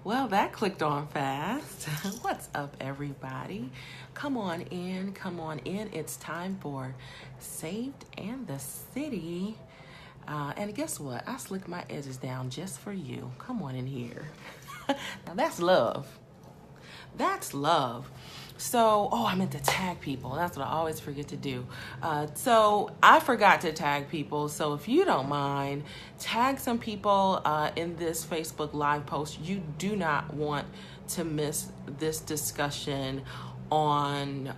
Well, that clicked on fast. What's up, everybody? Come on in, come on in. It's time for Saved and the City. And guess what? I slicked my edges down just for you. Come on in here. Now, that's love. That's love. I meant to tag people. That's what I always forget to do. So I forgot to tag people. So if you don't mind, tag some people in this Facebook Live post. You do not want to miss this discussion on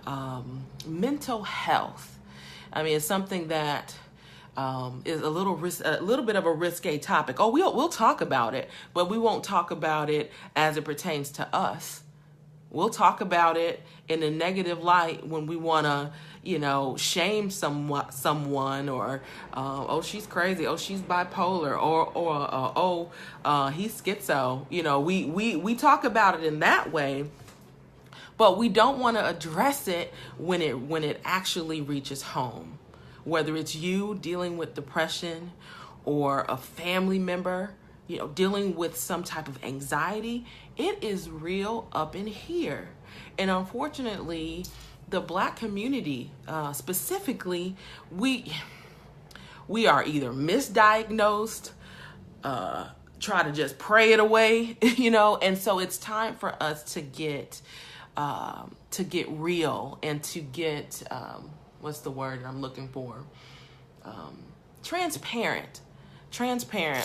mental health. I mean, it's something that is a little bit of a risque topic. Oh, we'll talk about it, but we won't talk about it as it pertains to us. We'll talk about it in a negative light when we want to, shame someone or, oh, she's crazy. Oh, she's bipolar or he's schizo. We talk about it in that way, but we don't want to address it when it actually reaches home. Whether it's you dealing with depression or a family member, dealing with some type of anxiety, it is real up in here. And unfortunately, the Black community, specifically, we are either misdiagnosed, try to just pray it away, and so it's time for us to get real and to get, what's the word I'm looking for? Transparent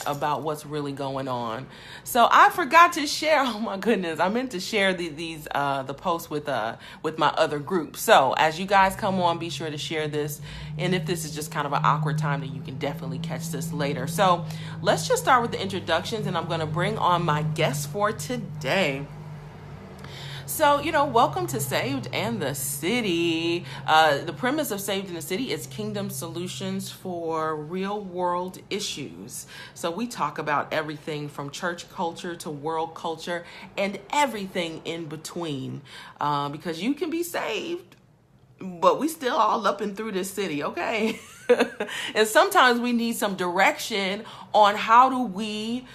about what's really going on. So I forgot to share. Oh my goodness, I meant to share the post with my other group. So as you guys come on, be sure to share this. And if this is just kind of an awkward time, then you can definitely catch this later. So let's just start with the introductions, and I'm going to bring on my guest for today. So, welcome to Saved and the City. The premise of Saved and the City is kingdom solutions for real world issues. So we talk about everything from church culture to world culture and everything in between. Because you can be saved, but we still all up and through this city, okay? And sometimes we need some direction on how do we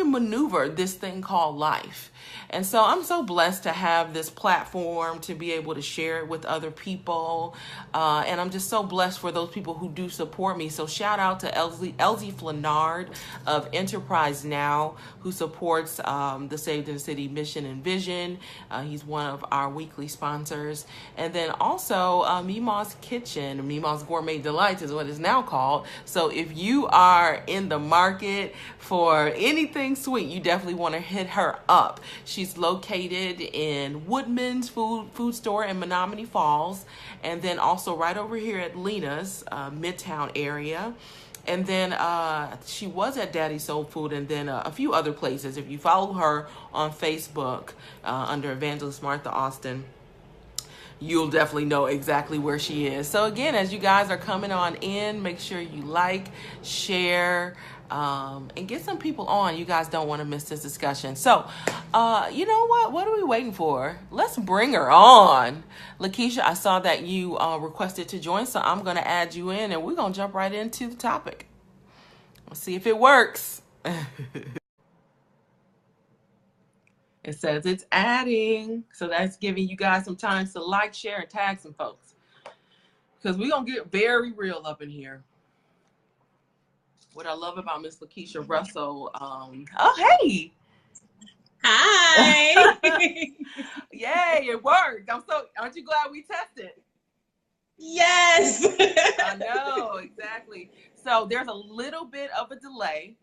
maneuver this thing called life. And so I'm so blessed to have this platform to be able to share it with other people. And I'm just so blessed for those people who do support me. So shout out to Elsie Flanard of Enterprise Now, who supports the Saved in the City mission and vision. He's one of our weekly sponsors. And then also Mima's Kitchen, Mima's Gourmet Delights is what it's now called. So if you are in the market for anything sweet, you definitely want to hit her up. She's located in Woodman's food store in Menominee Falls, and then also right over here at Lena's Midtown area. And then she was at Daddy Soul Food, and then a few other places. If you follow her on Facebook under Evangelist Martha Austin, you'll definitely know exactly where she is. So again, as you guys are coming on in, make sure you like, share, and get some people on. You guys don't want to miss this discussion. So, you know what? What are we waiting for? Let's bring her on. Lakiesha, I saw that you requested to join, so I'm going to add you in, and we're going to jump right into the topic. Let's see if it works. It says it's adding. So that's giving you guys some time to like, share, and tag some folks. Because we're going to get very real up in here. What I love about Miss Lakiesha Russell. Oh, hey. Hi. Yay, it worked. Aren't you glad we tested? Yes. I know, exactly. So there's a little bit of a delay.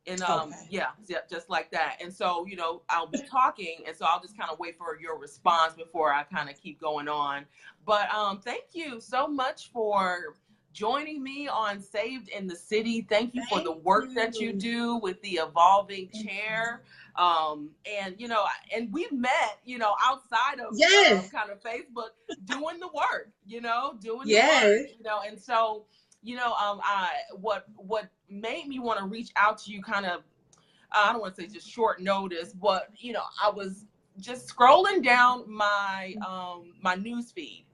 And yeah, just like that. And so, I'll be talking, and so I'll just kind of wait for your response before I kind of keep going on. But thank you so much for joining me on Saved in the City. Thank you for the work that you do with the evolving chair. And and we met, outside of kind of Facebook, doing the work, doing the work, and so. What made me want to reach out to you kind of, I don't want to say just short notice, but, I was just scrolling down my news feed,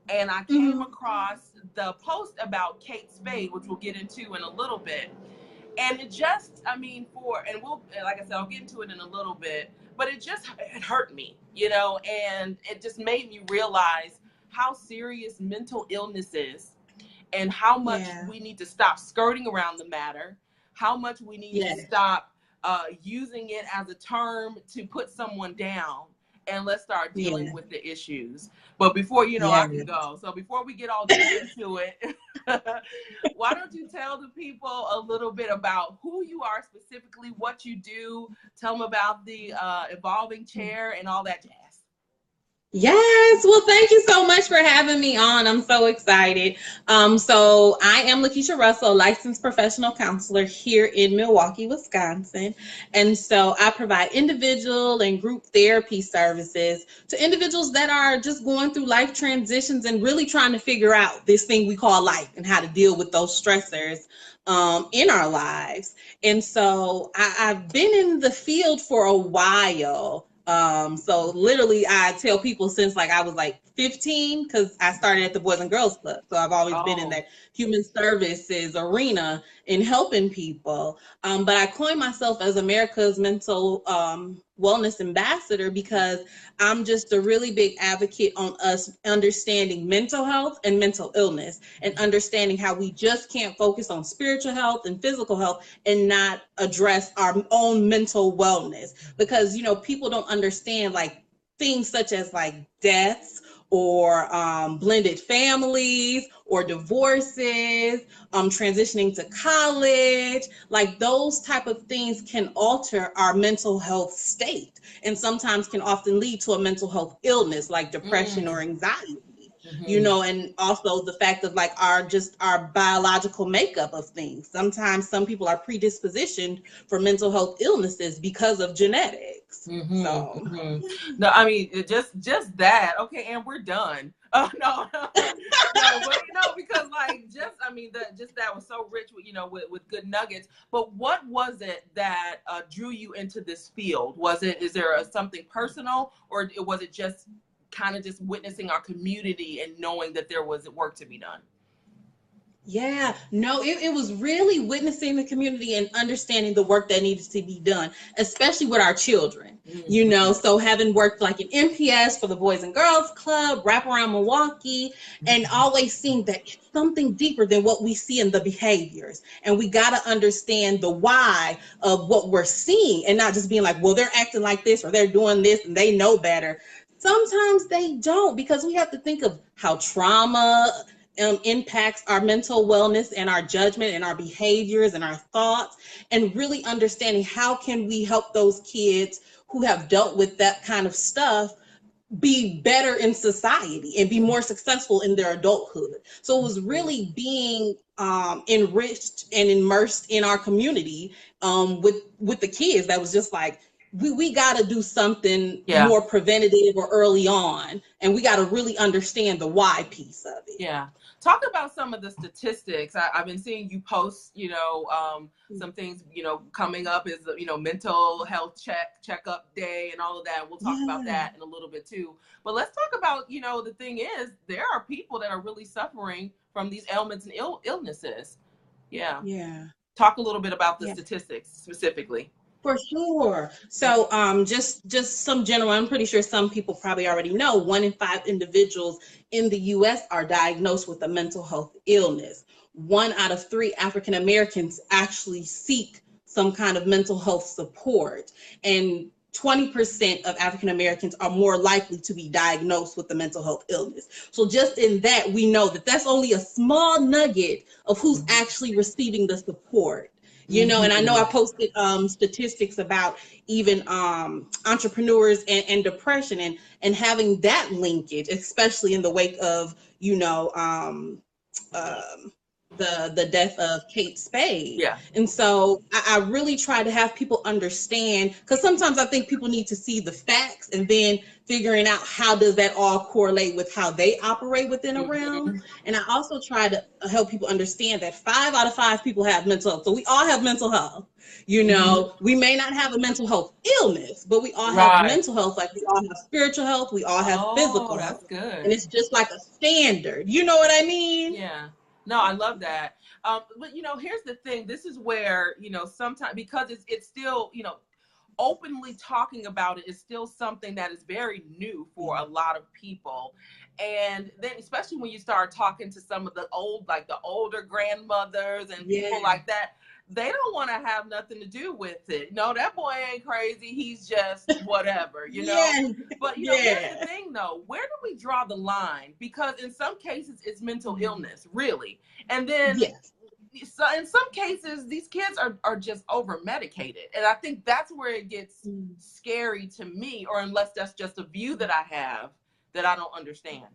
and I came across the post about Kate Spade, which we'll get into in a little bit. And it just, I mean, and we'll, like I said, I'll get into it in a little bit, but it hurt me, and it just made me realize how serious mental illness is, and how much Yeah. we need to stop skirting around the matter, how much we need to Yes. stop using it as a term to put someone down, and let's start dealing Yeah. with the issues. But before, I Yeah. can go. So before we get all deep into it, why don't you tell the people a little bit about who you are specifically, what you do, tell them about the evolving chair and all that jazz. Yes. Well, thank you so much for having me on. I'm so excited. So I am Lakiesha Russell, licensed professional counselor here in Milwaukee, Wisconsin. And so I provide individual and group therapy services to individuals that are just going through life transitions and really trying to figure out this thing we call life and how to deal with those stressors in our lives. And so I've been in the field for a while. So literally I tell people since like I was like 15, because I started at the Boys and Girls Club. So I've always been in Oh. that human services arena in helping people. But I coined myself as America's mental wellness ambassador because I'm just a really big advocate on us understanding mental health and mental illness, and understanding how we just can't focus on spiritual health and physical health and not address our own mental wellness. Because people don't understand like things such as like deaths or blended families or divorces, transitioning to college, like those type of things can alter our mental health state, and sometimes can often lead to a mental health illness like depression or anxiety. And also the fact of like our biological makeup of things. Sometimes some people are predispositioned for mental health illnesses because of genetics. So No, I mean just that. Okay, and we're done. Oh no, no, but because like that was so rich with with good nuggets. But what was it that drew you into this field? Is there something personal, or was it just kind of just witnessing our community and knowing that there was work to be done? yeah, no, it was really witnessing the community and understanding the work that needs to be done, especially with our children. So having worked like an MPS for the Boys and Girls Club, wrap around Milwaukee, and always seeing that it's something deeper than what we see in the behaviors. And we got to understand the why of what we're seeing, and not just being like, well, they're acting like this or they're doing this and they know better. Sometimes they don't, because we have to think of how trauma impacts our mental wellness and our judgment and our behaviors and our thoughts, and really understanding how can we help those kids who have dealt with that kind of stuff be better in society and be more successful in their adulthood. So it was really being enriched and immersed in our community with the kids. That was just like, we got to do something more preventative or early on, and we got to really understand the why piece of it. Yeah. Talk about some of the statistics. I've been seeing you post, some things, coming up is, mental health checkup day and all of that. We'll talk about that in a little bit too. But let's talk about, the thing is, there are people that are really suffering from these ailments and illnesses. Yeah. Yeah. Talk a little bit about the statistics specifically. For sure. So just some general, I'm pretty sure some people probably already know, 1 in 5 individuals in the US are diagnosed with a mental health illness. 1 out of 3 African Americans actually seek some kind of mental health support. And 20% of African Americans are more likely to be diagnosed with a mental health illness. So just in that, we know that that's only a small nugget of who's actually receiving the support. And I know I posted statistics about even entrepreneurs and depression, and having that linkage, especially in the wake of, the death of Kate Spade. Yeah. And so I really try to have people understand, because sometimes I think people need to see the facts and then figuring out how does that all correlate with how they operate within a realm. And I also try to help people understand that 5 out of 5 people have mental health. So we all have mental health. We may not have a mental health illness, but we all have mental health. Like we all have spiritual health. We all have physical health. That's good. And it's just like a standard. You know what I mean? Yeah. No, I love that. But here's the thing. This is where, sometimes, because it's still, openly talking about it is still something that is very new for a lot of people. And then especially when you start talking to some of the older grandmothers and people like that, they don't want to have nothing to do with it. No, that boy ain't crazy. He's just whatever, But here's the thing though, where do we draw the line? Because in some cases it's mental illness, really. And then so in some cases these kids are just over medicated, and I think that's where it gets scary to me, or unless that's just a view that I have that I don't understand.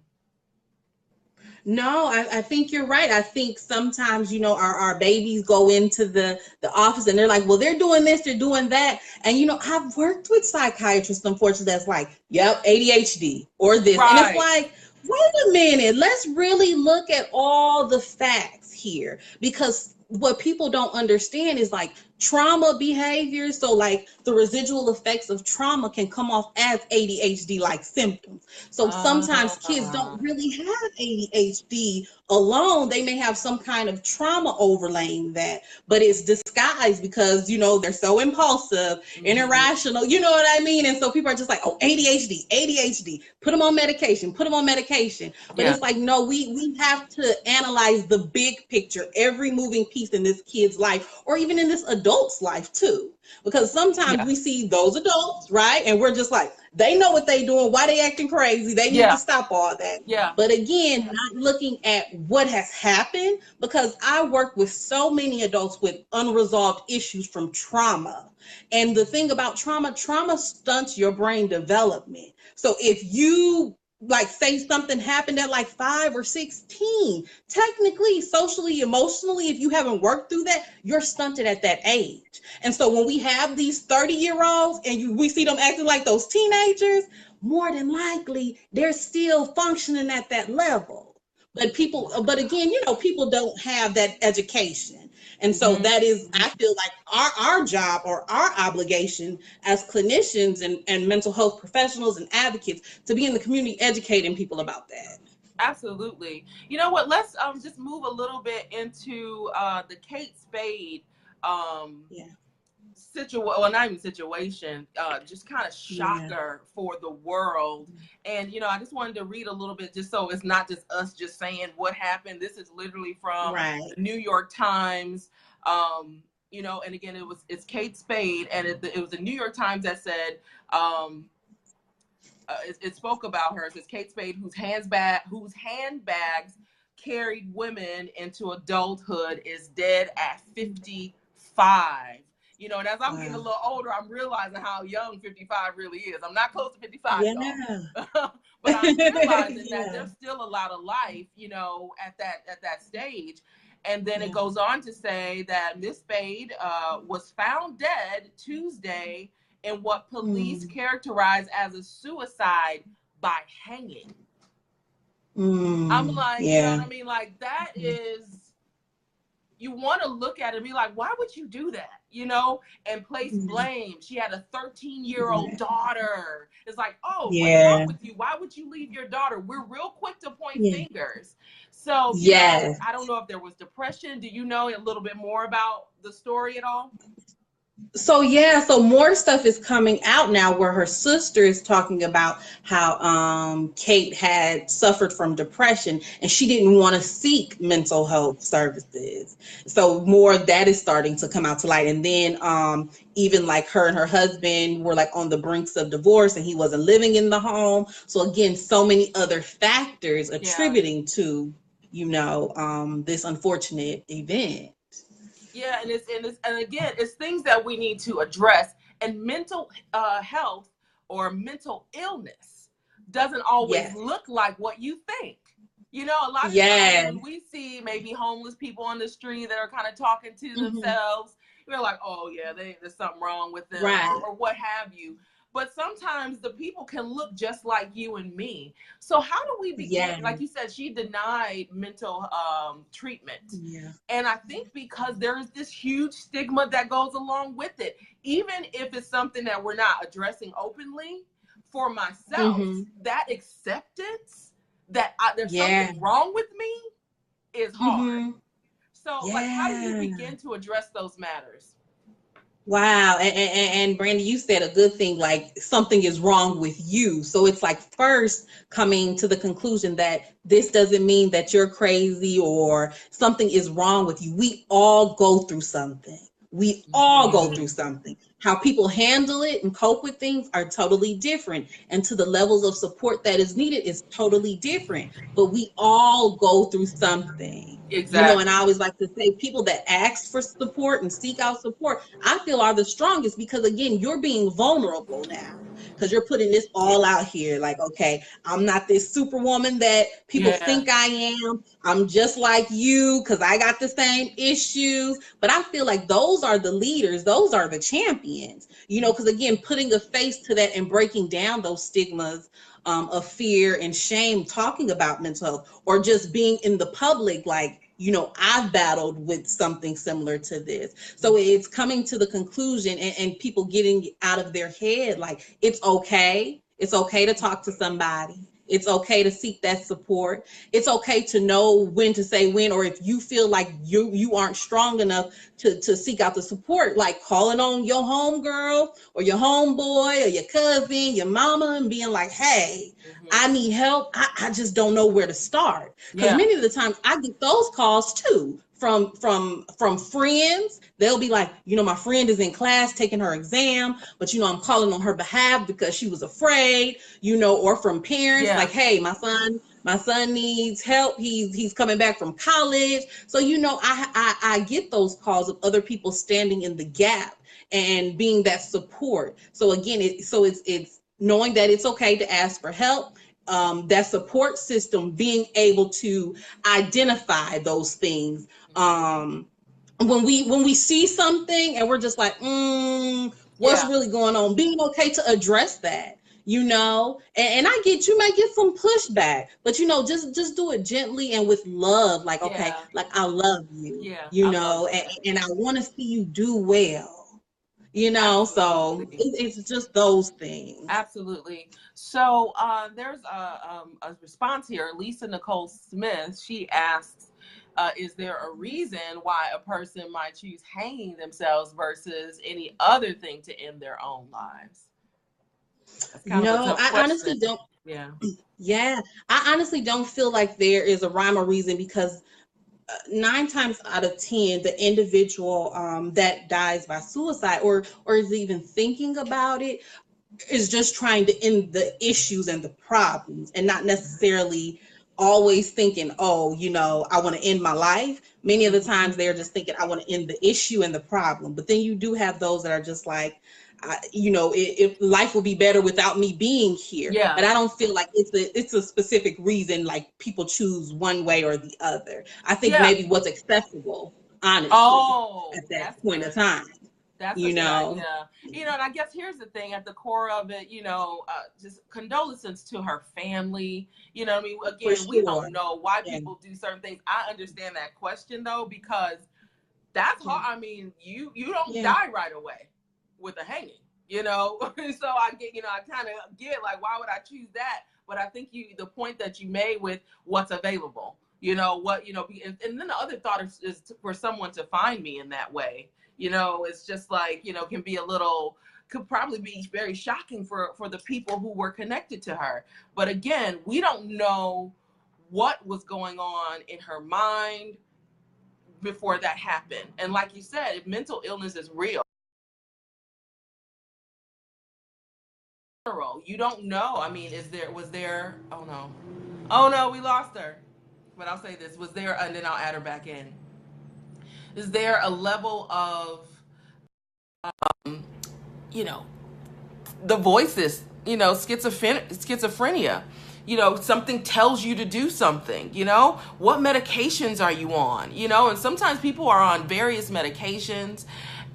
No, I think you're right. I think sometimes, our babies go into the office and they're like, well, they're doing this, they're doing that. And, I've worked with psychiatrists, unfortunately, that's like, yep, ADHD or this. And it's Right. like, wait a minute, let's really look at all the facts here, because what people don't understand is like trauma behavior. So like the residual effects of trauma can come off as ADHD like symptoms. So sometimes kids don't really have ADHD alone. They may have some kind of trauma overlaying that, but it's disguised because, they're so impulsive, irrational, you know what I mean? And so people are just like, oh, ADHD, put them on medication. But it's like, no, we have to analyze the big picture, every moving piece in this kid's life, or even in this adult's life too. Because sometimes we see those adults, right? And we're just like, they know what they doing, why they acting crazy, they need to stop all that. But again, not looking at what has happened, because I work with so many adults with unresolved issues from trauma. And the thing about trauma stunts your brain development. So if you like say something happened at like 5 or 16, technically, socially, emotionally, if you haven't worked through that, you're stunted at that age. And so when we have these 30-year-olds and we see them acting like those teenagers, more than likely they're still functioning at that level. But again, people don't have that education. And so that is, I feel like our job or our obligation as clinicians and mental health professionals and advocates to be in the community educating people about that. Absolutely. You know what? Let's just move a little bit into the Kate Spade not even situation, just kind of shocker for the world. And I just wanted to read a little bit, just so it's not just us just saying what happened. This is literally from the New York Times. And again, it's Kate Spade, and it was the New York Times that said, it spoke about her. It says Kate Spade, whose handbags carried women into adulthood, is dead at 55. And as I'm getting a little older, I'm realizing how young 55 really is. I'm not close to 55, y'all. But I'm realizing that there's still a lot of life, at that stage. And then it goes on to say that Miss Spade was found dead Tuesday in what police characterize as a suicide by hanging. I'm like, you know what I mean? Like, that is, you want to look at it and be like, why would you do that? And place blame. She had a 13-year-old daughter. It's like, oh, what's wrong with you? Why would you leave your daughter? We're real quick to point fingers. So, I don't know if there was depression. Do you know a little bit more about the story at all? So more stuff is coming out now where her sister is talking about how Kate had suffered from depression and she didn't want to seek mental health services. So more of that is starting to come out to light. And then even like her and her husband were like on the brinks of divorce and he wasn't living in the home. So again, so many other factors attributing to, this unfortunate event. Yeah, and again, it's things that we need to address. And mental health or mental illness doesn't always look like what you think. A lot of times when we see maybe homeless people on the street that are kind of talking to themselves, we're like, oh yeah, there's something wrong with them, or what have you. But sometimes the people can look just like you and me. So how do we begin? Like you said, she denied mental treatment. And I think because there's this huge stigma that goes along with it, even if it's something that we're not addressing openly, for myself, that acceptance that there's something wrong with me is hard. Mm-hmm. So, like, how do you Yeah. begin to address those matters? Wow. And Brandy, you said a good thing, like something is wrong with you. So it's like first coming to the conclusion that this doesn't mean that you're crazy or something is wrong with you. We all go through something. We all go Mm-hmm. through something. How people handle it and cope with things are totally different. And to the levels of support that is needed is totally different. But we all go through something. And I Exactly. always like to say people that ask for support and seek out support, I feel are the strongest because again, you're being vulnerable now because you're putting this all out here. Like, okay, I'm not this superwoman that people Yeah. think I am. I'm just like you because I got the same issues. But I feel like those are the leaders, those are the champions, because again, putting a face to that and breaking down those stigmas of fear and shame, talking about mental health or just being in the public, like, I've battled with something similar to this. So it's coming to the conclusion and people getting out of their head, like, it's okay. It's okay to talk to somebody. It's okay to seek that support. It's okay to know when to say when, or if you feel like you aren't strong enough to seek out the support, like calling on your homegirl or your homeboy or your cousin, your mama, and being like, hey, Mm-hmm. I need help. I just don't know where to start. Because Yeah. many of the times I get those calls too from friends. They'll be like, my friend is in class taking her exam, but I'm calling on her behalf because she was afraid, or from parents Yeah. like, hey, my son needs help. He's coming back from college. So I get those calls of other people standing in the gap and being that support. So again, it's knowing that it's okay to ask for help. That support system, being able to identify those things. When we see something and we're just like, what's Yeah. really going on? Being okay to address that. And I get, you might get some pushback, but just do it gently and with love. Like, okay, Yeah. like, I love you, Yeah. I love that. and I want to see you do well, so Absolutely. it's just those things. Absolutely. So there's a response here. Lisa Nicole Smith, she asks, is there a reason why a person might choose hanging themselves versus any other thing to end their own lives? That's kind of a No, tough I question. honestly don't. Yeah. Yeah, I honestly don't feel like there is a rhyme or reason because 9 times out of 10, the individual that dies by suicide or is even thinking about it is just trying to end the issues and the problems and not necessarily always thinking, oh, I want to end my life. Many of the Mhm. times they're just thinking, I want to end the issue and the problem. But then you do have those that are just like, if life will be better without me being here. Yeah. But I don't feel like it's a specific reason, like people choose one way or the other. I think Yeah. maybe what's acceptable, honestly, Oh, at that that's point of good. time, That's a you good know, idea. And I guess here's the thing at the core of it, just condolences to her family. You know what I mean? for Again, we sure. don't know why Yeah. people do certain things. I understand that question though, because that's Yeah. hard. I mean, you don't Yeah. die right away with a hanging, you know? So I get, I kind of get like, why would I choose that? But I think the point that you made with what's available, and then the other thought is for someone to find me in that way. It's just like, can be a little, could probably be very shocking for the people who were connected to her. But again, we don't know what was going on in her mind before that happened. And like you said, if mental illness is real, you don't know. I mean, was there, oh no, we lost her. But I'll say this, was there, and then I'll add her back in. Is there a level of, you know, the voices, schizophrenia, something tells you to do something, what medications are you on, and sometimes people are on various medications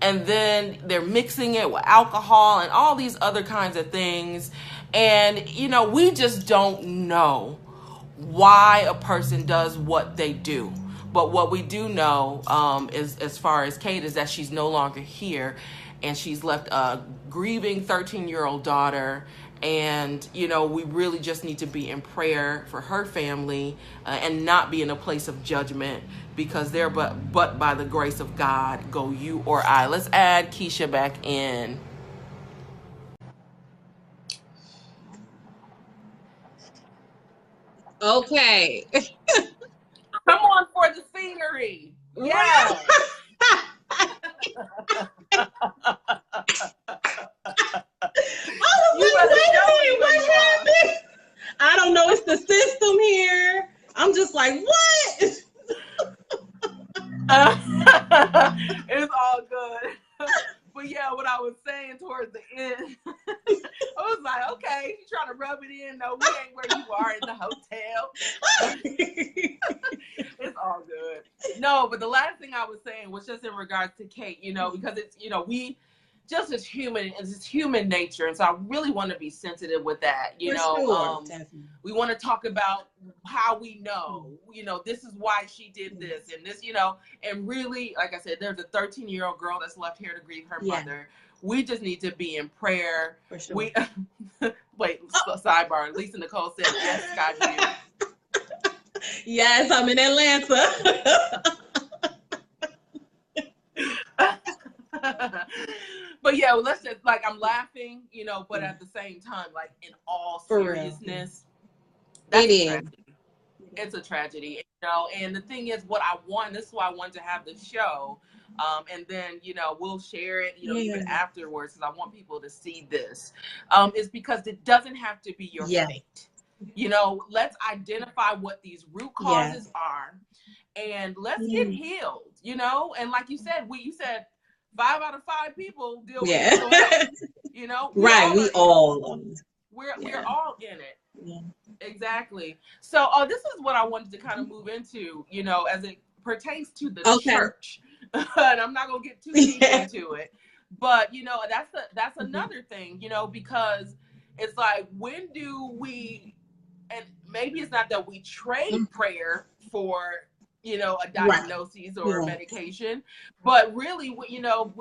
and then they're mixing it with alcohol and all these other kinds of things. And, we just don't know why a person does what they do. But what we do know, is, as far as Kate, is that she's no longer here, and she's left a grieving 13-year-old daughter And, you know, we really just need to be in prayer for her family, and not be in a place of judgment, because there but by the grace of God go you or I. Let's add Keisha back in. Okay. Come on for the scenery. Right. Yes. I was You like, better wait a show us minute, where what you are. happened? I don't know. It's the system here. I'm just like, what? It's all good. But yeah, what I was saying towards the end, I was like, okay, you trying to rub it in? No, we ain't where you are in the hotel. But it's all good. No, but the last thing I was saying was just in regards to Kate, you know, because it's, you know, we just as human, it's human nature. And so I really want to be sensitive with that, you For know. sure. Definitely. We want to talk about how we know, you know, this is why she did this and this, you know, and really, like I said, there's a 13-year-old girl that's left here to grieve her mother. We just need to be in prayer. For sure. We wait, sidebar. Lisa Nicole said, yes, Scott. Yes, I'm in Atlanta. But yeah, well, let's just, like, I'm laughing, you know, but at the same time, like, in all seriousness, that's a tragedy. It's a tragedy, you know. And the thing is, what I want, this is why I wanted to have the show, and then, you know, we'll share it, you know, even afterwards, because I want people to see this, is because it doesn't have to be your fate. You know, let's identify what these root causes are, and let's get healed, you know. And like you said, you said 5 out of 5 people deal with mental health, you know. We're all in it. Exactly. So this is what I wanted to kind of move into, you know, as it pertains to the church. And I'm not gonna get too deep into it, but you know, that's another thing, you know, because it's like, when do we, and maybe it's not that we trade prayer for, you know, a diagnosis or a medication, but really, you know,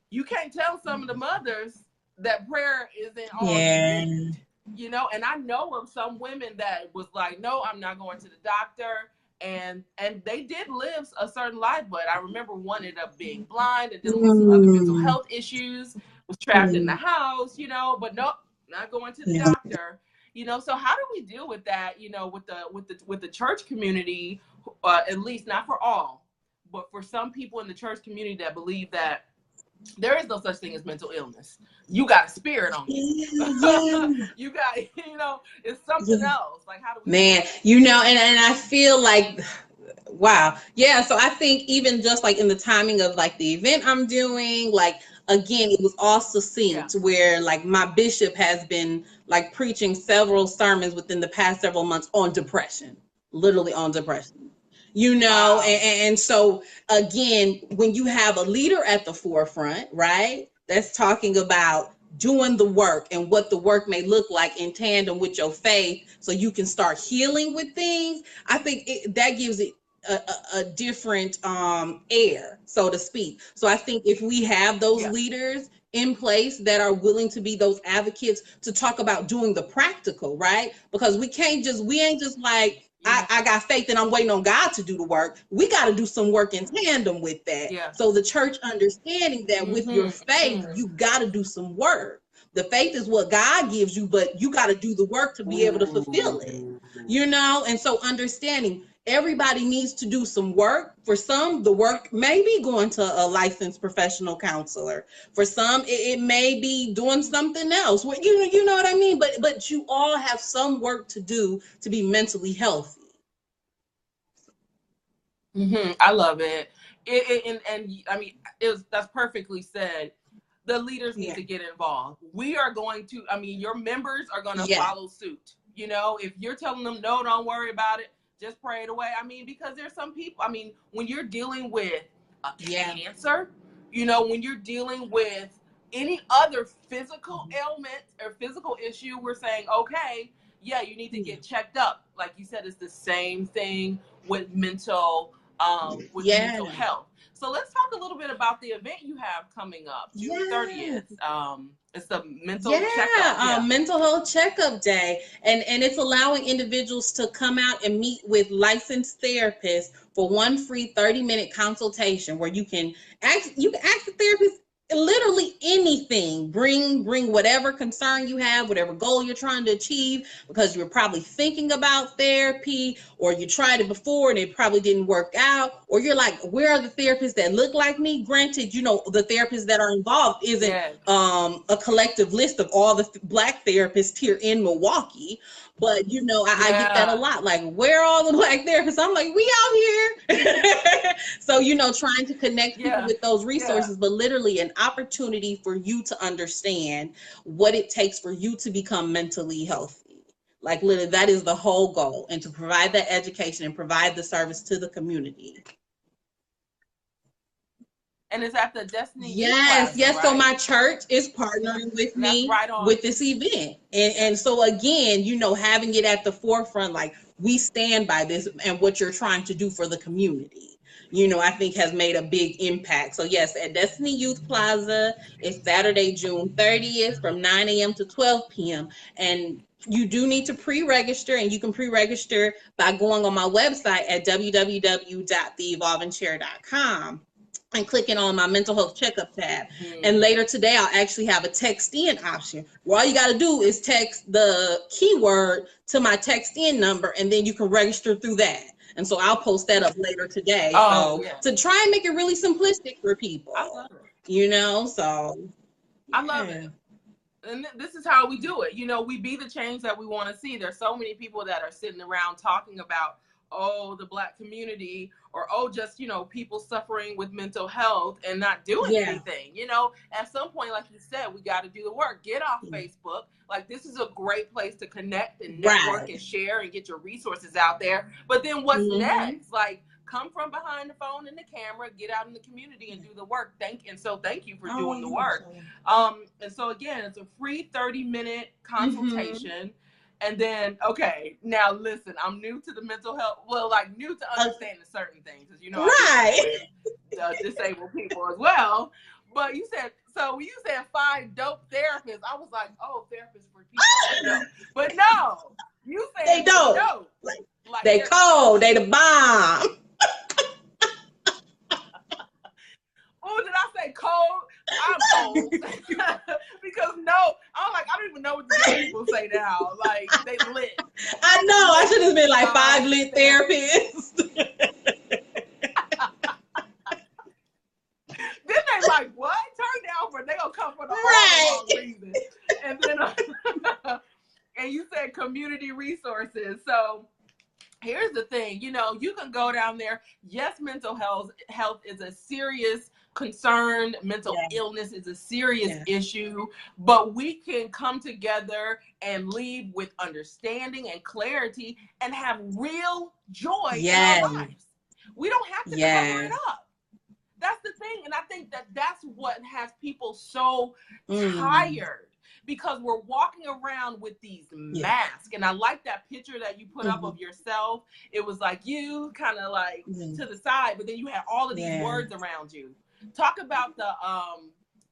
you can't tell some of the mothers that prayer isn't all you need, you know. And I know of some women that was like, no, I'm not going to the doctor, and they did live a certain life, but I remember one ended up being blind and dealing with some other mental health issues, was trapped in the house, you know, but nope, not going to the doctor, you know. So how do we deal with that, you know, with the church community, at least not for all, but for some people in the church community that believe that there is no such thing as mental illness. You got a spirit on you. You got, you know, it's something else. Like, how do we? Man, you know, and I feel like, wow. Yeah. So I think even just like in the timing of like the event I'm doing, like, again, it was all succinct, where like my bishop has been like preaching several sermons within the past several months on depression, literally on depression, you know. And so again, when you have a leader at the forefront, right, that's talking about doing the work and what the work may look like in tandem with your faith, so you can start healing with things, I think that gives it a different air, so to speak. So I think if we have those leaders in place that are willing to be those advocates to talk about doing the practical, right? Because we ain't just like, I got faith and I'm waiting on God to do the work. We got to do some work in tandem with that. So the church understanding that with your faith, you got to do some work. The faith is what God gives you, but you got to do the work to be able to fulfill it, you know? And so understanding everybody needs to do some work. For some, the work may be going to a licensed professional counselor. For some, it may be doing something else. You know what I mean? But you all have some work to do to be mentally healthy. I love it. And I mean, that's perfectly said. The leaders need to get involved. We are going to, I mean, your members are going to follow suit. You know, if you're telling them, no, don't worry about it, just pray it away. I mean, because there's some people, I mean, when you're dealing with cancer, you know, when you're dealing with any other physical ailment or physical issue, we're saying, okay, you need to get checked up. Like you said, it's the same thing with mental health. So let's talk a little bit about the event you have coming up, June 30th. It's the mental checkup. Mental health checkup day, and it's allowing individuals to come out and meet with licensed therapists for one free 30-minute consultation, where you can ask the therapist literally anything. Bring whatever concern you have, whatever goal you're trying to achieve, because you're probably thinking about therapy, or you tried it before and it probably didn't work out, or you're like, where are the therapists that look like me? Granted, the therapists that are involved isn't a collective list of all the Black therapists here in Milwaukee. But I get that a lot. Like, where are all the Black therapists? I'm like, we out here. So trying to connect people with those resources, but literally an opportunity for you to understand what it takes for you to become mentally healthy. Like, literally, that is the whole goal, and to provide that education and provide the service to the community. And it's at the Destiny Yes, Plaza, right? So my church is partnering with me with this event. And so again, having it at the forefront, like, we stand by this and what you're trying to do for the community, I think has made a big impact. So yes, at Destiny Youth Plaza, it's Saturday, June 30th from 9 a.m. to 12 p.m. And you do need to pre-register, and you can pre-register by going on my website at www.theevolvingchair.com. and clicking on my mental health checkup tab. And later today, I'll actually have a text in option, where all you got to do is text the keyword to my text in number, and then you can register through that. And so I'll post that up later today. To try and make it really simplistic for people. I love it. So I love it. And this is how we do it. We be the change that we want to see. There's so many people that are sitting around talking about, the Black community, or just people suffering with mental health and not doing anything. At some point, like you said, we got to do the work. Get off Facebook. Like, this is a great place to connect and network and share and get your resources out there. But then what's next? Like, come from behind the phone and the camera, get out in the community and do the work. Thank you for doing the work. And so again, it's a free 30-minute consultation. And then, now listen, I'm new to the mental health, new to understanding certain things, because I'm with disabled people as well. But when you said 5 dope therapists, I was like, therapists for people. But no, you said they dope. Like they cold, they the bomb. Oh, did I say cold? I'm old. Because I don't even know what the people say now. Like, they lit. I know. I should have been like 5 lit therapists. Then they like, what? Turn down for, they gonna come for the wrong reason. And then, and you said community resources. So here's the thing, you can go down there. Yes, mental health is a serious concern. Mental illness is a serious issue, but we can come together and leave with understanding and clarity and have real joy in our lives. We don't have to cover it up. That's the thing. And I think that's what has people so tired, because we're walking around with these masks. And I like that picture that you put up of yourself. It was like you kind of like to the side, but then you had all of these words around you. Talk about the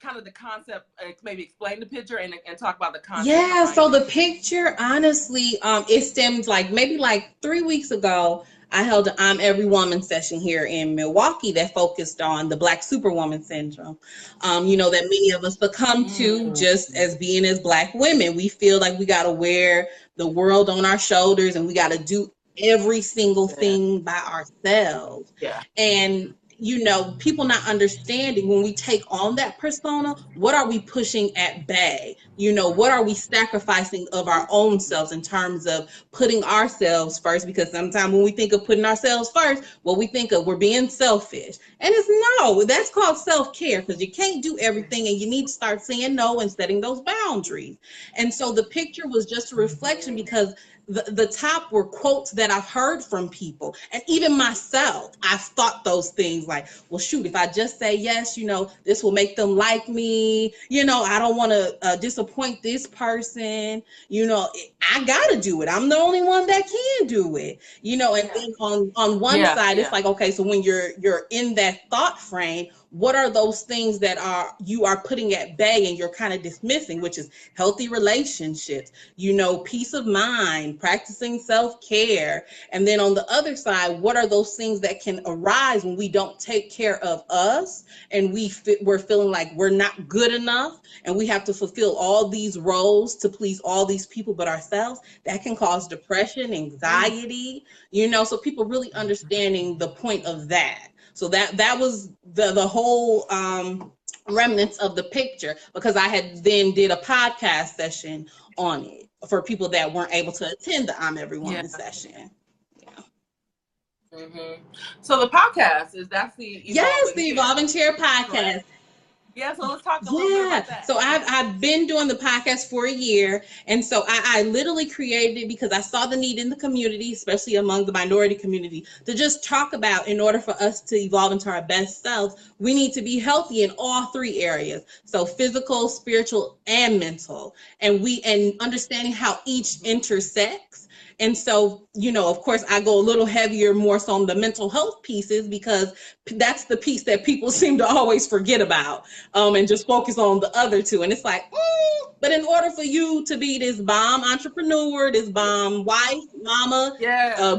kind of the concept, maybe explain the picture and talk about the concept. So the picture, honestly, it stems maybe 3 weeks ago. I held an I'm Every Woman session here in Milwaukee that focused on the Black Superwoman syndrome, that many of us succumb to just as being as Black women. We feel like we got to wear the world on our shoulders and we got to do every single thing by ourselves. And people not understanding, when we take on that persona, what are we pushing at bay? What are we sacrificing of our own selves in terms of putting ourselves first? Because sometimes when we think of putting ourselves first, what we think of, we're being selfish. And that's called self-care, because you can't do everything and you need to start saying no and setting those boundaries. And so the picture was just a reflection, because the top were quotes that I've heard from people. And even myself, I've thought those things like, well, shoot, if I just say yes, this will make them like me. I don't want to disappoint this person. I got to do it. I'm the only one that can do it. And then on one side, it's like, okay, so when you're in that thought frame, what are those things that you are putting at bay and you're kind of dismissing, which is healthy relationships, peace of mind, practicing self-care. And then on the other side, what are those things that can arise when we don't take care of us and we're feeling like we're not good enough and we have to fulfill all these roles to please all these people but ourselves? That can cause depression, anxiety, so people really understanding the point of that. So that was the whole remnants of the picture, because I had then did a podcast session on it for people that weren't able to attend the I'm Every Woman session. So the podcast that's the Evolving Chair podcast. Correct. Yeah, so let's talk a little bit about that. So I've been doing the podcast for a year. And so I literally created it because I saw the need in the community, especially among the minority community, to just talk about, in order for us to evolve into our best selves, we need to be healthy in all three areas. So physical, spiritual, and mental. And understanding how each intersects. And so, of course, I go a little heavier, more so on the mental health pieces, because that's the piece that people seem to always forget about, and just focus on the other two. And it's like, but in order for you to be this bomb entrepreneur, this bomb wife, mama,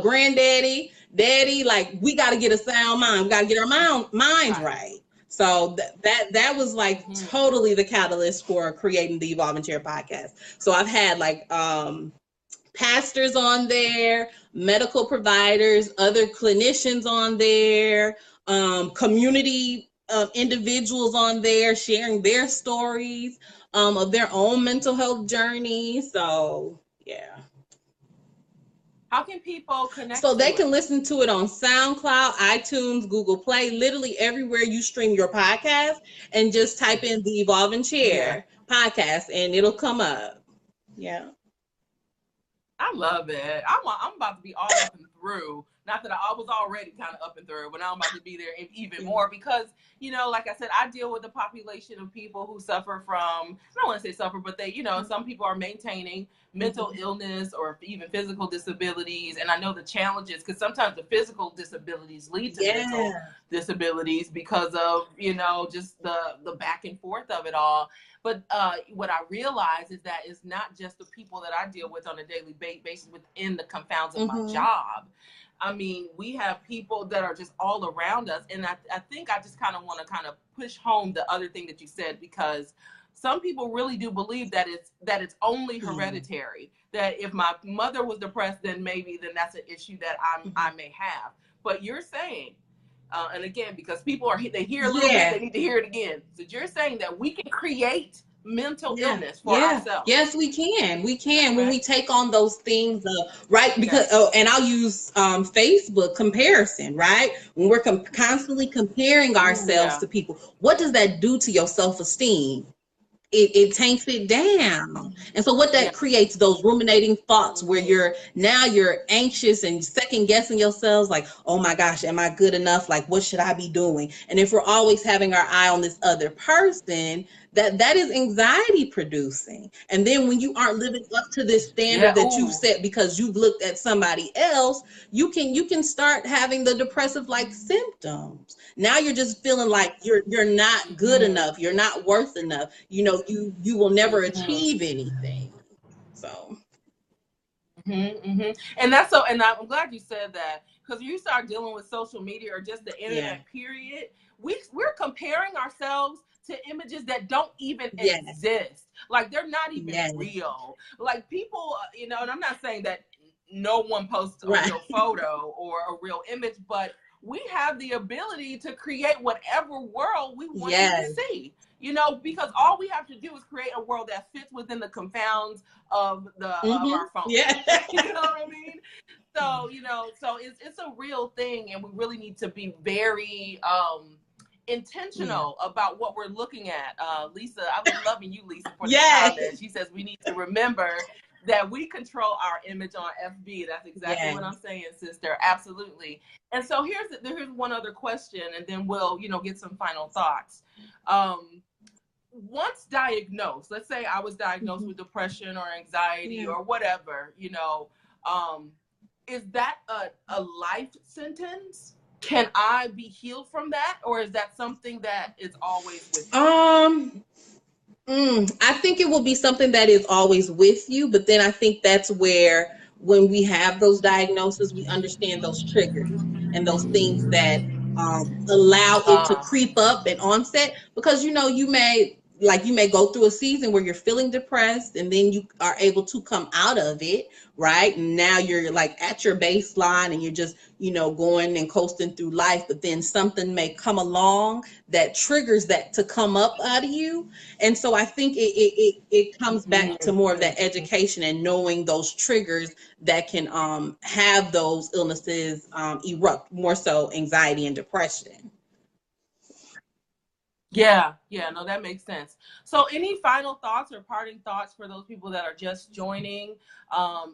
granddaddy, daddy, like, we got to get a sound mind. We got to get our minds right. So that was like totally the catalyst for creating the Evolving Chair podcast. So I've had like, pastors on there, medical providers, other clinicians on there, community individuals on there sharing their stories of their own mental health journey. So, yeah. How can people connect? So they can listen to it on SoundCloud, iTunes, Google Play, literally everywhere you stream your podcast, and just type in the Evolving Chair podcast and it'll come up. Yeah. I love it. I'm about to be all up and through. Not that I was already kind of up and through, but now I'm about to be there even more because, like I said, I deal with a population of people who suffer from, I don't want to say suffer, but they, some people are maintaining mental illness or even physical disabilities. And I know the challenges, because sometimes the physical disabilities lead to mental disabilities because of, just the back and forth of it all. But what I realize is that it's not just the people that I deal with on a daily basis within the confounds of my job. I mean, we have people that are just all around us. And I think I just kind of want to kind of push home the other thing that you said, because some people really do believe that it's only hereditary, that if my mother was depressed, then that's an issue that I may have. But you're saying, and again, because people they hear a little bit, they need to hear it again. So you're saying that we can create mental illness for ourselves. Yes, we can. We can when we take on those things, right? Because and I'll use Facebook comparison, right? When we're constantly comparing ourselves to people, what does that do to your self-esteem? It tanks it down. And so what that creates, those ruminating thoughts where you're anxious and second guessing yourselves, like, oh my gosh, am I good enough? Like, what should I be doing? And if we're always having our eye on this other person, that is anxiety producing. And then when you aren't living up to this standard that you've set because you've looked at somebody else, you can start having the depressive like symptoms. Now you're just feeling like you're not good enough, you're not worth enough, you will never achieve anything. So and that's so, and I'm glad you said that, because when you start dealing with social media or just the internet period, we're comparing ourselves to images that don't even exist. Like, they're not even real. Like, people, and I'm not saying that no one posts a real photo or a real image, but we have the ability to create whatever world we want to see, because all we have to do is create a world that fits within the confounds of of our phone. You know what I mean? So, so it's a real thing, and we really need to be very intentional about what we're looking at. Lisa, I was loving you, Lisa, for the comment. She says we need to remember that we control our image on FB. That's exactly what I'm saying, sister. Absolutely. And so here's one other question, and then we'll, get some final thoughts. Once diagnosed, let's say I was diagnosed with depression or anxiety or whatever, is that a life sentence? Can I be healed from that, or is that something that is always with you? I think it will be something that is always with you, but then I think that's where, when we have those diagnoses, we understand those triggers and those things that allow it to creep up and onset. Because you may go through a season where you're feeling depressed, and then you are able to come out of it, right? And now you're like at your baseline, and you're just going and coasting through life. But then something may come along that triggers that to come up out of you. And so I think it comes back to more of that education and knowing those triggers that can have those illnesses erupt, more so anxiety and depression. Yeah, no, that makes sense. So any final thoughts or parting thoughts for those people that are just joining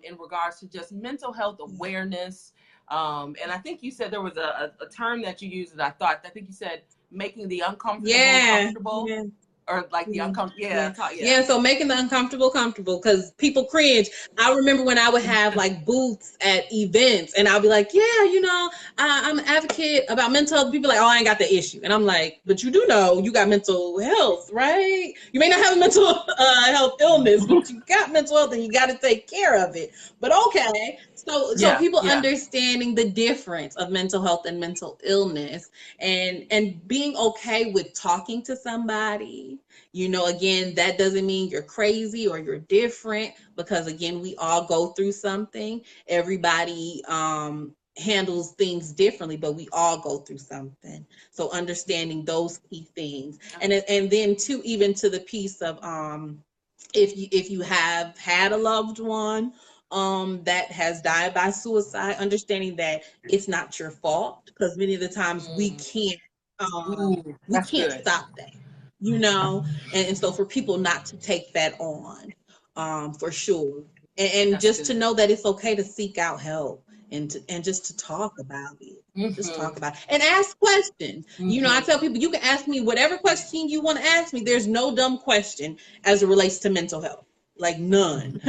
in regards to just mental health awareness? And I think you said there was a term that you used that I think you said making the uncomfortable comfortable. Yeah. Or like the uncomfortable. So making the uncomfortable comfortable, because people cringe. I remember when I would have like booths at events, and I'll be like, I'm an advocate about mental health. People are like, oh, I ain't got the issue. And I'm like, but you do know you got mental health, right? You may not have a mental health illness, but you got mental health, and you got to take care of it. But okay. So people understanding the difference of mental health and mental illness, and being okay with talking to somebody. Again, that doesn't mean you're crazy or you're different, because again, we all go through something. Everybody handles things differently, but we all go through something. So understanding those key things, and then too, even to the piece of if you have had a loved one that has died by suicide, understanding that it's not your fault, because many of the times we can't stop that, and so for people not to take that on, for sure, and just to know that it's okay to seek out help, and just to talk about it. Just talk about it and ask questions. I tell people, you can ask me whatever question you want to ask me. There's no dumb question as it relates to mental health, like none.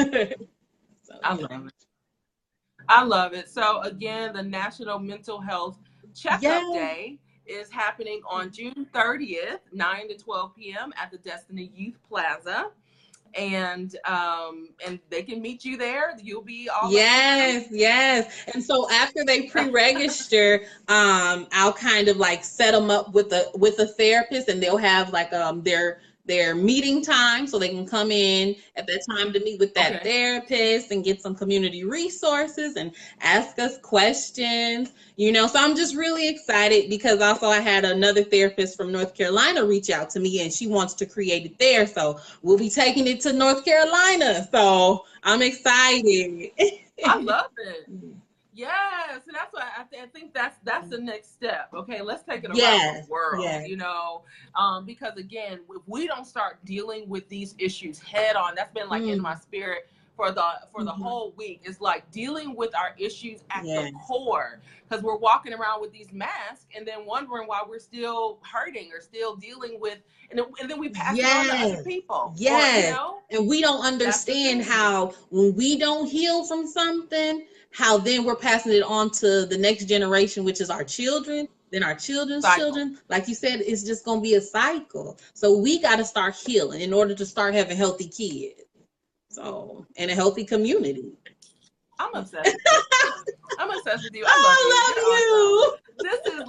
I love it. So again, the National Mental Health Checkup Day is happening on June 30th, 9 to 12 p.m. at the Destiny Youth Plaza. And they can meet you there. You'll be all yes. And so after they pre-register, I'll kind of like set them up with a therapist, and they'll have like their meeting time, so they can come in at that time to meet with that therapist and get some community resources and ask us questions. So I'm just really excited, because also I had another therapist from North Carolina reach out to me, and she wants to create it there. So we'll be taking it to North Carolina. So I'm excited. I love it. Yes, and that's why I think that's the next step. Okay, let's take it around the world, because again, if we don't start dealing with these issues head on, that's been like in my spirit for the whole week. It's like dealing with our issues at the core, because we're walking around with these masks and then wondering why we're still hurting or still dealing with, and then we pass it on to other people. And we don't understand how, when we don't heal from something, how then we're passing it on to the next generation, which is our children, then our children's children. Like you said, it's just going to be a cycle. So we got to start healing in order to start having healthy kids. So, and a healthy community. I'm obsessed with you. I love you. This is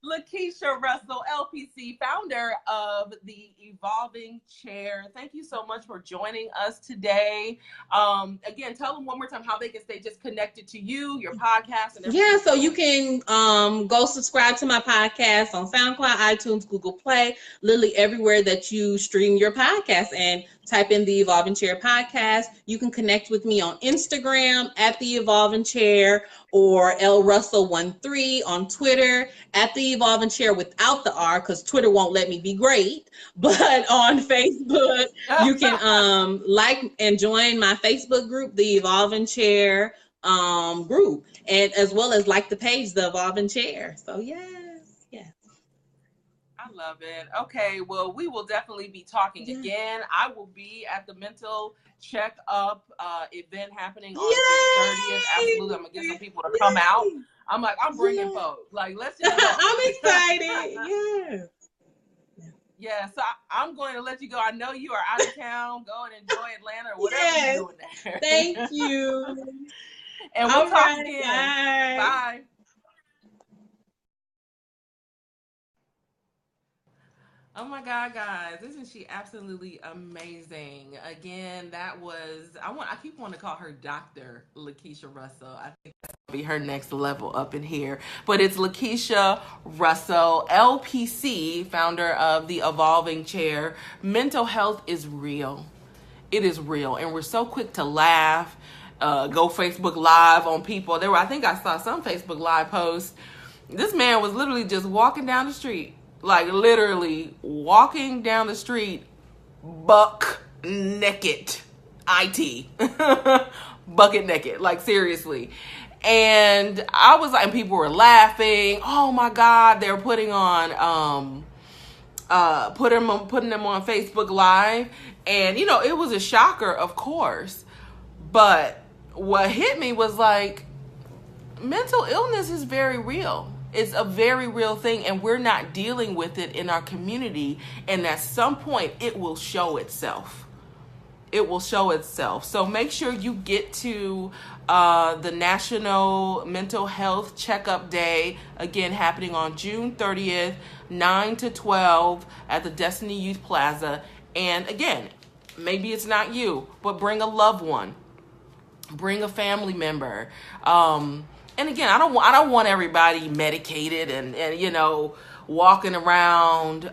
Lakiesha Russell, LPC, founder of the Evolving Chair. Thank you so much for joining us today. Again, tell them one more time how they can stay just connected to you, your podcast, and everything. Yeah, so you can go subscribe to my podcast on SoundCloud, iTunes, Google Play, literally everywhere that you stream your podcast, and type in the Evolving Chair podcast. You can connect with me on Instagram at the Evolving Chair, or LRussell13 on Twitter, at the The Evolving Chair without the R, because Twitter won't let me be great. But on Facebook, you can like and join my Facebook group, The Evolving Chair group, and as well as like the page, The Evolving Chair. So yes, yes. I love it. Okay, well, we will definitely be talking Yes. again. I will be at the mental checkup event happening on June 30th. Yay! Absolutely. I'm going to get some people to come out. Yay! I'm like, I'm bringing Yes. folks. Like, let's just go. I'm excited. Yes. Yeah, so I'm going to let you go. I know you are out of town. Go and enjoy Atlanta or whatever Yes. you're doing there. Thank you. And we'll All talk right, again. bye. Bye. Oh my God, guys, isn't she absolutely amazing? Again, that was I keep wanting to call her Dr. Lakiesha Russell. I think that's gonna be her next level up in here. But it's Lakiesha Russell, LPC, founder of the Evolving Chair. Mental health is real. It is real, and we're so quick to laugh, go Facebook Live on people. I think I saw some Facebook Live posts. This man was literally just walking down the street, like literally walking down the street, buck naked, bucket naked, like seriously. And I was like, and people were laughing. Oh my God, they're putting on, putting them on Facebook Live. And, it was a shocker, of course. But what hit me was like, mental illness is very real. It's a very real thing, and we're not dealing with it in our community. And at some point, it will show itself. It will show itself. So make sure you get to the National Mental Health Checkup Day, again, happening on June 30th, 9 to 12 at the Destiny Youth Plaza. And again, maybe it's not you, but bring a loved one. Bring a family member. And again, I don't want everybody medicated and walking around,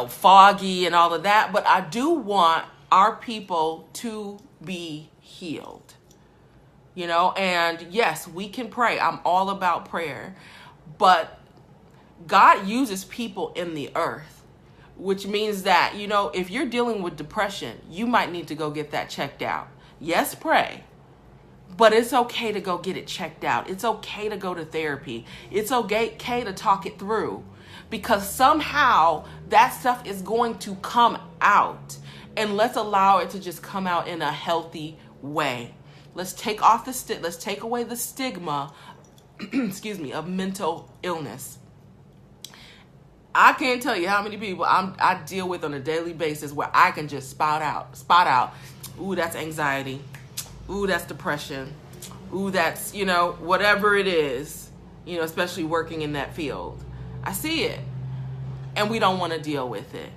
foggy and all of that. But I do want our people to be healed, and yes, we can pray. I'm all about prayer, but God uses people in the earth, which means that, if you're dealing with depression, you might need to go get that checked out. Yes, pray. But it's okay to go get it checked out. It's okay to go to therapy. It's okay to talk it through, because somehow that stuff is going to come out, and let's allow it to just come out in a healthy way. Let's take away the stigma, of mental illness. I can't tell you how many people I deal with on a daily basis where I can just spot out. Ooh, that's anxiety. Ooh, that's depression. Ooh, that's, whatever it is, especially working in that field. I see it. And we don't want to deal with it.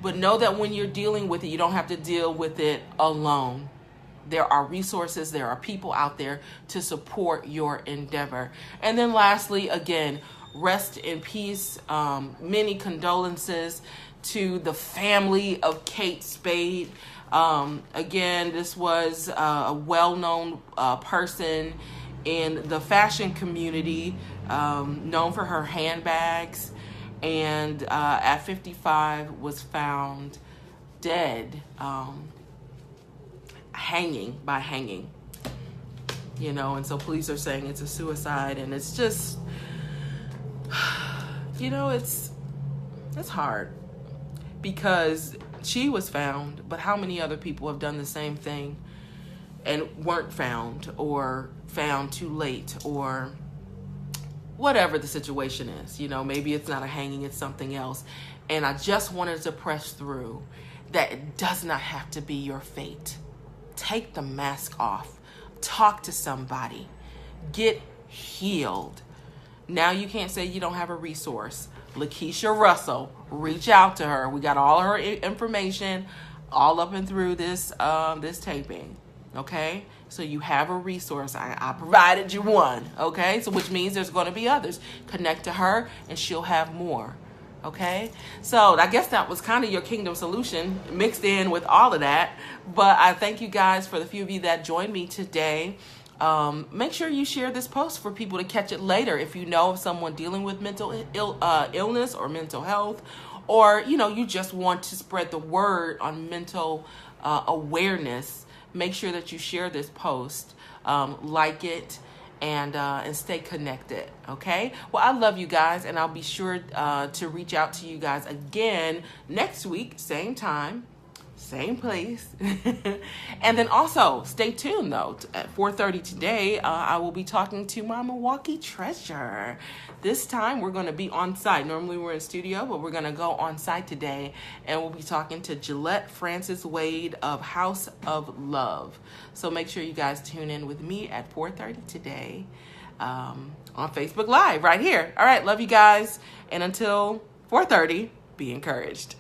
But know that when you're dealing with it, you don't have to deal with it alone. There are resources, there are people out there to support your endeavor. And then lastly, again, rest in peace. Many condolences to the family of Kate Spade. Again, this was a well-known person in the fashion community, known for her handbags, and at 55 was found dead, hanging. And so police are saying it's a suicide, and it's just, it's hard, because she was found, but how many other people have done the same thing and weren't found, or found too late, or whatever the situation is? Maybe it's not a hanging, it's something else. And I just wanted to press through that it does not have to be your fate. Take the mask off. Talk to somebody. Get healed. Now you can't say you don't have a resource. Lakiesha Russell, reach out to her. We got all her information all up and through this taping. Okay, so you have a resource. I provided you one. Okay, so which means there's going to be others. Connect to her, and she'll have more. Okay, so I guess that was kind of your kingdom solution mixed in with all of that. But I thank you guys for the few of you that joined me today. make sure you share this post for people to catch it later. If you know of someone dealing with mental illness or mental health, or you just want to spread the word on mental awareness, make sure that you share this post, like it, and stay connected. Okay. Well, I love you guys, and I'll be sure to reach out to you guys again next week, same time, same place. And then also stay tuned though. At 4:30 today, I will be talking to my Milwaukee treasure. This time we're going to be on site. Normally we're in studio, but we're going to go on site today, and we'll be talking to Gillette Francis Wade of House of Love. So make sure you guys tune in with me at 4:30 today on Facebook Live right here. All right, love you guys, and until 4:30, be encouraged.